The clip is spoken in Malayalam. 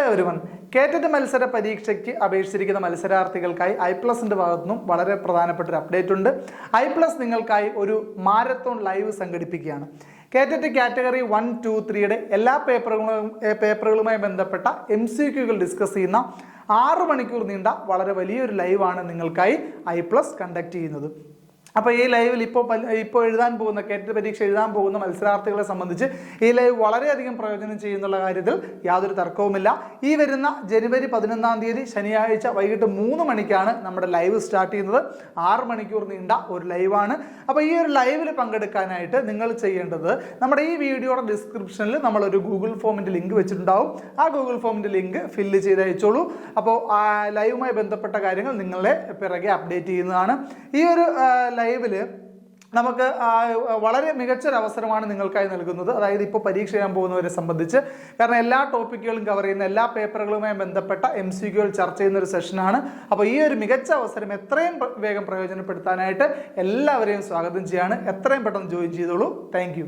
എവരിവൺ, കേറ്ററ്റ് മത്സര പരീക്ഷയ്ക്ക് അപേക്ഷിച്ചിരിക്കുന്ന മത്സരാർത്ഥികൾക്കായി ഐപ്ലസിന്റെ ഭാഗത്തു നിന്നും വളരെ പ്രധാനപ്പെട്ട ഒരു അപ്ഡേറ്റ് ഉണ്ട്. ഐപ്ലസ് നിങ്ങൾക്കായി ഒരു മാരത്തോൺ ലൈവ് സംഘടിപ്പിക്കുകയാണ്. കേറ്ററ്റ് കാറ്റഗറി 1, 2, 3യുടെ എല്ലാ പേപ്പറുകളുമായി ബന്ധപ്പെട്ട MCQകൾ ഡിസ്കസ് ചെയ്യുന്ന 6 മണിക്കൂർ നീണ്ട വളരെ വലിയൊരു ലൈവാണ് നിങ്ങൾക്കായി ഐപ്ലസ് കണ്ടക്ട് ചെയ്യുന്നത്. അപ്പോൾ ഈ ലൈവിൽ ഇപ്പോൾ എഴുതാൻ പോകുന്ന കേറ്ററ്റ് പരീക്ഷ എഴുതാൻ പോകുന്ന മത്സരാർത്ഥികളെ സംബന്ധിച്ച് ഈ ലൈവ് വളരെയധികം പ്രയോജനം ചെയ്യുന്നുള്ള കാര്യത്തിൽ യാതൊരു തർക്കവുമില്ല. ഈ വരുന്ന ജനുവരി 11-ാം തീയതി ശനിയാഴ്ച വൈകിട്ട് 3 മണിക്കാണ് നമ്മുടെ ലൈവ് സ്റ്റാർട്ട് ചെയ്യുന്നത്. 6 മണിക്കൂർ നീണ്ട ഒരു ലൈവാണ്. അപ്പോൾ ഈ ഒരു ലൈവിൽ പങ്കെടുക്കാനായിട്ട് നിങ്ങൾ ചെയ്യേണ്ടത്, നമ്മുടെ ഈ വീഡിയോയുടെ ഡിസ്ക്രിപ്ഷനിൽ നമ്മളൊരു ഗൂഗിൾ ഫോമിൻ്റെ ലിങ്ക് വെച്ചിട്ടുണ്ടാവും. ആ ഗൂഗിൾ ഫോമിൻ്റെ ലിങ്ക് ഫില്ല് ചെയ്ത് അയച്ചോളൂ. അപ്പോൾ ലൈവുമായി ബന്ധപ്പെട്ട കാര്യങ്ങൾ നിങ്ങളെ പിറകെ അപ്ഡേറ്റ് ചെയ്യുന്നതാണ്. ഈ ഒരു ലൈവില് നമുക്ക് വളരെ മികച്ചൊരു അവസരമാണ് നിങ്ങൾക്കായി നൽകുന്നത്. അതായത് ഇപ്പോൾ പരീക്ഷ ചെയ്യാൻ പോകുന്നവരെ സംബന്ധിച്ച്, കാരണം എല്ലാ ടോപ്പിക്കുകളും കവർ ചെയ്യുന്ന എല്ലാ പേപ്പറുകളുമായി ബന്ധപ്പെട്ട MCQകൾ ചർച്ച ചെയ്യുന്ന ഒരു സെഷനാണ്. അപ്പോൾ ഈ ഒരു മികച്ച അവസരം എത്രയും വേഗം പ്രയോജനപ്പെടുത്താനായിട്ട് എല്ലാവരെയും സ്വാഗതം ചെയ്യാണ്. എത്രയും പെട്ടെന്ന് ജോയിൻ ചെയ്തോളൂ. താങ്ക്